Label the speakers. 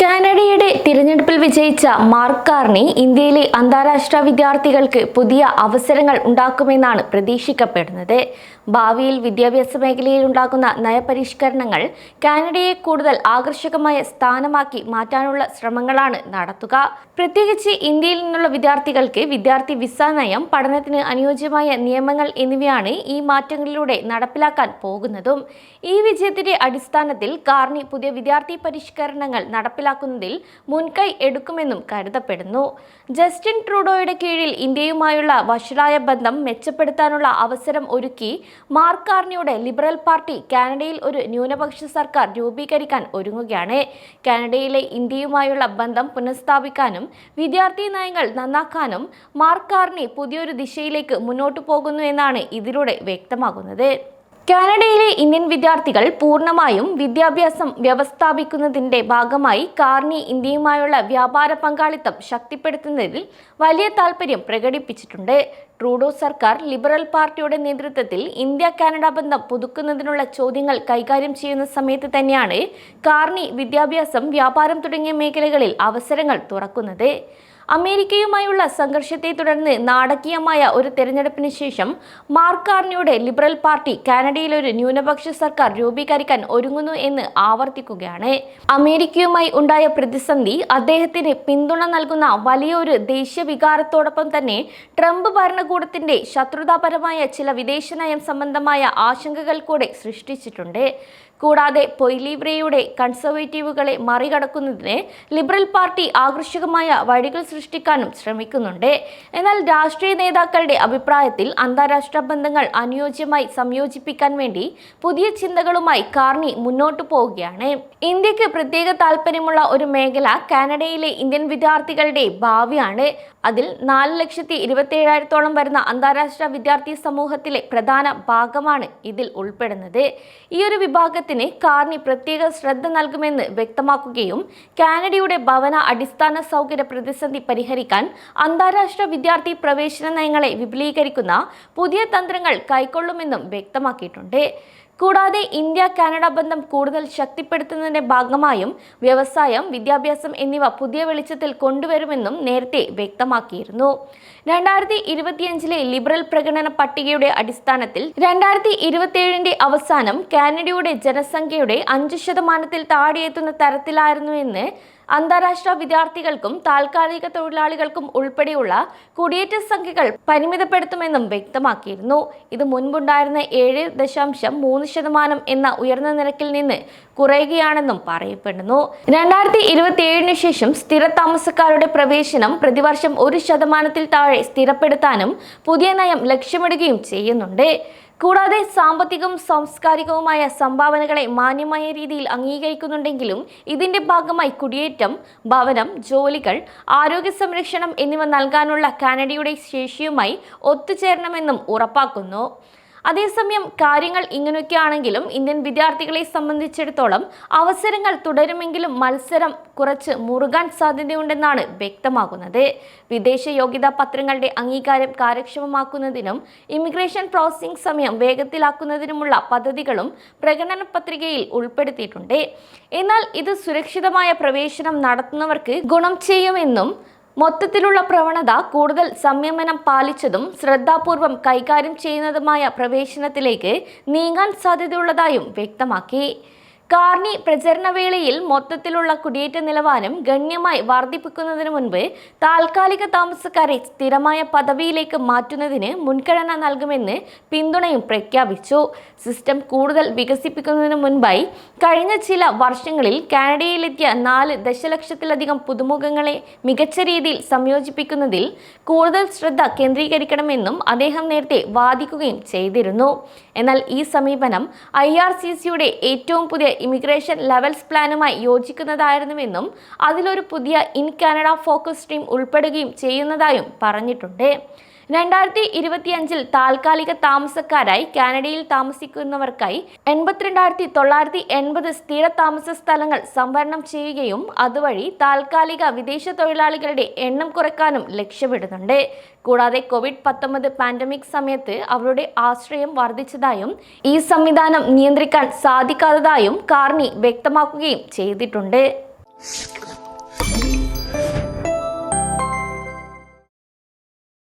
Speaker 1: കാനഡയുടെ തിരഞ്ഞെടുപ്പിൽ വിജയിച്ച മാർക്ക് കാർണി ഇന്ത്യയിലെ അന്താരാഷ്ട്ര വിദ്യാർത്ഥികൾക്ക് പുതിയ അവസരങ്ങൾ ഉണ്ടാക്കുമെന്നാണ് പ്രതീക്ഷിക്കപ്പെടുന്നത്. ഭാവിയിൽ വിദ്യാഭ്യാസ മേഖലയിൽ ഉണ്ടാകുന്ന നയപരിഷ്കരണങ്ങൾ കാനഡയെ കൂടുതൽ ആകർഷകമായ സ്ഥാനമാക്കി മാറ്റാനുള്ള ശ്രമങ്ങളാണ് നടത്തുക. പ്രത്യേകിച്ച് ഇന്ത്യയിൽ നിന്നുള്ള വിദ്യാർത്ഥികൾക്ക് വിദ്യാർത്ഥി വിസ നയം, പഠനത്തിന് അനുയോജ്യമായ നിയമങ്ങൾ എന്നിവയാണ് ഈ മാറ്റങ്ങളിലൂടെ നടപ്പിലാക്കാൻ പോകുന്നതും. ഈ വിജയത്തിന്റെ അടിസ്ഥാനത്തിൽ കാർണി പുതിയ വിദ്യാർത്ഥി പരിഷ്കരണങ്ങൾ നടപ്പിലാക്കുന്നതിൽ മുൻകൈ എടുക്കുമെന്നും കരുതപ്പെടുന്നു. ജസ്റ്റിൻ ട്രൂഡോയുടെ കീഴിൽ ഇന്ത്യയുമായുള്ള വഷളായ ബന്ധം മെച്ചപ്പെടുത്താനുള്ള അവസരം ഒരുക്കി മാർക്ക് കാർണിയുടെ ലിബറൽ പാർട്ടി കാനഡയിൽ ഒരു ന്യൂനപക്ഷ സർക്കാർ രൂപീകരിക്കാൻ ഒരുങ്ങുകയാണ്. കാനഡയിലെ ഇന്ത്യയുമായുള്ള ബന്ധം പുനഃസ്ഥാപിക്കാനും വിദ്യാർത്ഥി നയങ്ങൾ നന്നാക്കാനും മാർക്ക് കാർണി പുതിയൊരു ദിശയിലേക്ക് മുന്നോട്ടു പോകുന്നു എന്നാണ് ഇതിലൂടെ വ്യക്തമാകുന്നത്. കാനഡയിലെ ഇന്ത്യൻ വിദ്യാർത്ഥികൾ പൂർണ്ണമായും വിദ്യാഭ്യാസം വ്യവസ്ഥാപിക്കുന്നതിന്റെ ഭാഗമായി കാർണി ഇന്ത്യയുമായുള്ള വ്യാപാര പങ്കാളിത്തം ശക്തിപ്പെടുത്തുന്നതിൽ വലിയ താൽപര്യം പ്രകടിപ്പിച്ചിട്ടുണ്ട്. ട്രൂഡോ സർക്കാർ ലിബറൽ പാർട്ടിയുടെ നേതൃത്വത്തിൽ ഇന്ത്യ കാനഡ ബന്ധം പുതുക്കുന്നതിനുള്ള ചോദ്യങ്ങൾ കൈകാര്യം ചെയ്യുന്ന സമയത്ത് തന്നെയാണ് കാർണി വിദ്യാഭ്യാസം, വ്യാപാരം തുടങ്ങിയ മേഖലകളിൽ അവസരങ്ങൾ തുറക്കുന്നത്. അമേരിക്കയുമായുള്ള സംഘർഷത്തെ തുടർന്ന് നാടകീയമായ ഒരു തെരഞ്ഞെടുപ്പിന് ശേഷം മാർക്ക് കാർണിയുടെ ലിബറൽ പാർട്ടി കാനഡയിൽ ഒരു ന്യൂനപക്ഷ സർക്കാർ രൂപീകരിക്കാൻ ഒരുങ്ങുന്നു എന്ന് ആവർത്തിക്കുകയാണ്. അമേരിക്കയുമായി ഉണ്ടായ പ്രതിസന്ധി അദ്ദേഹത്തിന് പിന്തുണ നൽകുന്ന വലിയൊരു ദേശീയ വികാരത്തോടൊപ്പം തന്നെ ട്രംപ് ഭരണകൂടത്തിന്റെ ശത്രുതാപരമായ ചില വിദേശ നയം സംബന്ധമായ ആശങ്കകൾ കൂടെ സൃഷ്ടിച്ചിട്ടുണ്ട്. കൂടാതെ പൊയ്ലിബ്രയുടെ കൺസർവേറ്റീവുകളെ മറികടക്കുന്നതിന് ലിബറൽ പാർട്ടി ആകർഷകമായ വഴികൾ സൃഷ്ടിക്കാനും ശ്രമിക്കുന്നുണ്ട്. എന്നാൽ രാഷ്ട്രീയ നേതാക്കളുടെ അഭിപ്രായത്തിൽ അന്താരാഷ്ട്ര ബന്ധങ്ങൾ അനുയോജ്യമായി സംയോജിപ്പിക്കാൻ വേണ്ടി പുതിയ ചിന്തകളുമായി കാർണി മുന്നോട്ടു പോവുകയാണ്. ഇന്ത്യക്ക് പ്രത്യേക താല്പര്യമുള്ള ഒരു മേഖല കാനഡയിലെ ഇന്ത്യൻ വിദ്യാർത്ഥികളുടെ ഭാവിയാണ്. അതിൽ 4,27,000 വരുന്ന അന്താരാഷ്ട്ര വിദ്യാർത്ഥി സമൂഹത്തിലെ പ്രധാന ഭാഗമാണ് ഇതിൽ ഉൾപ്പെടുന്നത്. ഈ ഒരു വിഭാഗത്തിന് കാർണി പ്രത്യേക ശ്രദ്ധ നൽകുമെന്ന് വ്യക്തമാക്കുകയും കാനഡയുടെ ഭവന അടിസ്ഥാന സൗകര്യ പ്രതിസന്ധി പരിഹരിക്കാൻ അന്താരാഷ്ട്ര വിദ്യാർത്ഥി പ്രവേശന നയങ്ങളെ വിപുലീകരിക്കുന്ന പുതിയ തന്ത്രങ്ങൾ കൈക്കൊള്ളുമെന്നും വ്യക്തമാക്കിയിട്ടുണ്ട്. കൂടാതെ ഇന്ത്യ കാനഡ ബന്ധം കൂടുതൽ ശക്തിപ്പെടുത്തുന്നതിന്റെ ഭാഗമായും വ്യവസായം, വിദ്യാഭ്യാസം എന്നിവ പുതിയ വെളിച്ചത്തിൽ കൊണ്ടുവരുമെന്നും നേരത്തെ വ്യക്തമാക്കിയിരുന്നു. 2025 ലിബറൽ പ്രകടന പട്ടികയുടെ അടിസ്ഥാനത്തിൽ 2027 അവസാനം കാനഡയുടെ ജനസംഖ്യയുടെ 5% താഴെയെത്തുന്ന തരത്തിലായിരുന്നുവെന്ന് അന്താരാഷ്ട്ര വിദ്യാർത്ഥികൾക്കും താൽക്കാലിക തൊഴിലാളികൾക്കും ഉൾപ്പെടെയുള്ള കുടിയേറ്റ സംഖ്യകൾ പരിമിതപ്പെടുത്തുമെന്നും വ്യക്തമാക്കിയിരുന്നു. ഇത് മുൻപുണ്ടായിരുന്ന 7.3% എന്ന ഉയർന്ന നിരക്കിൽ നിന്ന് കുറയുകയാണെന്നും പറയപ്പെടുന്നു. 2027 ശേഷം സ്ഥിര താമസക്കാരുടെ പ്രവേശനം പ്രതിവർഷം 1% താഴെ സ്ഥിരപ്പെടുത്താനും പുതിയ നയം ലക്ഷ്യമിടുകയും ചെയ്യുന്നുണ്ട്. കൂടാതെ സാമ്പത്തികവും സാംസ്കാരികവുമായ സംഭാവനകളെ മാന്യമായ രീതിയിൽ അംഗീകരിക്കുന്നുണ്ടെങ്കിലും ഇതിന്റെ ഭാഗമായി കുടിയേറ്റം, ഭവനം, ജോലികൾ, ആരോഗ്യ സംരക്ഷണം എന്നിവ നൽകാനുള്ള കാനഡയുടെ ശേഷിയുമായി ഒത്തുചേരണമെന്നും ഉറപ്പാക്കുന്നു. അതേസമയം കാര്യങ്ങൾ ഇങ്ങനെയൊക്കെയാണെങ്കിലും ഇന്ത്യൻ വിദ്യാർത്ഥികളെ സംബന്ധിച്ചിടത്തോളം അവസരങ്ങൾ തുടരുമെങ്കിലും മത്സരം കുറച്ച് മുറുകാൻ സാധ്യതയുണ്ടെന്നാണ് വ്യക്തമാകുന്നത്. വിദേശ യോഗ്യതാ പത്രങ്ങളുടെ അംഗീകാരം കാര്യക്ഷമമാക്കുന്നതിനും ഇമിഗ്രേഷൻ പ്രോസസ്സിംഗ് സമയം വേഗത്തിലാക്കുന്നതിനുമുള്ള പദ്ധതികളും പ്രകടന പത്രികയിൽ ഉൾപ്പെടുത്തിയിട്ടുണ്ട്. എന്നാൽ ഇത് സുരക്ഷിതമായ പ്രവേശനം നടത്തുന്നവർക്ക് ഗുണം ചെയ്യുമെന്നും മൊത്തത്തിലുള്ള പ്രവണത കൂടുതൽ സംയമനം പാലിച്ചതും ശ്രദ്ധാപൂർവം കൈകാര്യം ചെയ്യുന്നതുമായ പ്രവേശനത്തിലേക്ക് നീങ്ങാൻ സാധ്യതയുള്ളതായും വ്യക്തമാക്കി. കാർണി പ്രചരണവേളയിൽ മൊത്തത്തിലുള്ള കുടിയേറ്റ നിലവാരം ഗണ്യമായി വർദ്ധിപ്പിക്കുന്നതിന് മുൻപ് താൽക്കാലിക താമസക്കാരെ സ്ഥിരമായ പദവിയിലേക്ക് മാറ്റുന്നതിന് മുൻഗണന നൽകുമെന്ന് പിന്തുണയും പ്രഖ്യാപിച്ചു. സിസ്റ്റം കൂടുതൽ വികസിപ്പിക്കുന്നതിന് മുൻപായി കഴിഞ്ഞ ചില വർഷങ്ങളിൽ കാനഡയിലെത്തിയ 4 ദശലക്ഷത്തിലധികം പുതുമുഖങ്ങളെ മികച്ച രീതിയിൽ സംയോജിപ്പിക്കുന്നതിൽ കൂടുതൽ ശ്രദ്ധ കേന്ദ്രീകരിക്കണമെന്നും അദ്ദേഹം നേരത്തെ വാദിക്കുകയും ചെയ്തിരുന്നു. എന്നാൽ ഈ സമീപനം IRCCയുടെ ഏറ്റവും പുതിയ ഇമിഗ്രേഷൻ ലെവൽസ് പ്ലാനുമായി യോജിക്കുന്നതായിരുന്നുവെന്നും അതിലൊരു പുതിയ ഇൻ കാനഡ ഫോക്കസ് സ്ട്രീം ഉൾപ്പെടുകയും ചെയ്യുന്നതായും പറഞ്ഞിട്ടുണ്ട്. 2025 താൽക്കാലിക താമസക്കാരായി കാനഡയിൽ താമസിക്കുന്നവർക്കായി 82,980 സ്ഥിര താമസ സ്ഥലങ്ങൾ സംവരണം ചെയ്യുകയും അതുവഴി താൽക്കാലിക വിദേശ തൊഴിലാളികളുടെ എണ്ണം കുറയ്ക്കാനും ലക്ഷ്യമിടുന്നുണ്ട്. കൂടാതെ കോവിഡ്-19 പാൻഡമിക് സമയത്ത് അവരുടെ ആശ്രയം വർദ്ധിച്ചതായും ഈ സംവിധാനം നിയന്ത്രിക്കാൻ സാധിക്കാത്തതായും കാർണി വ്യക്തമാക്കുകയും ചെയ്തിട്ടുണ്ട്.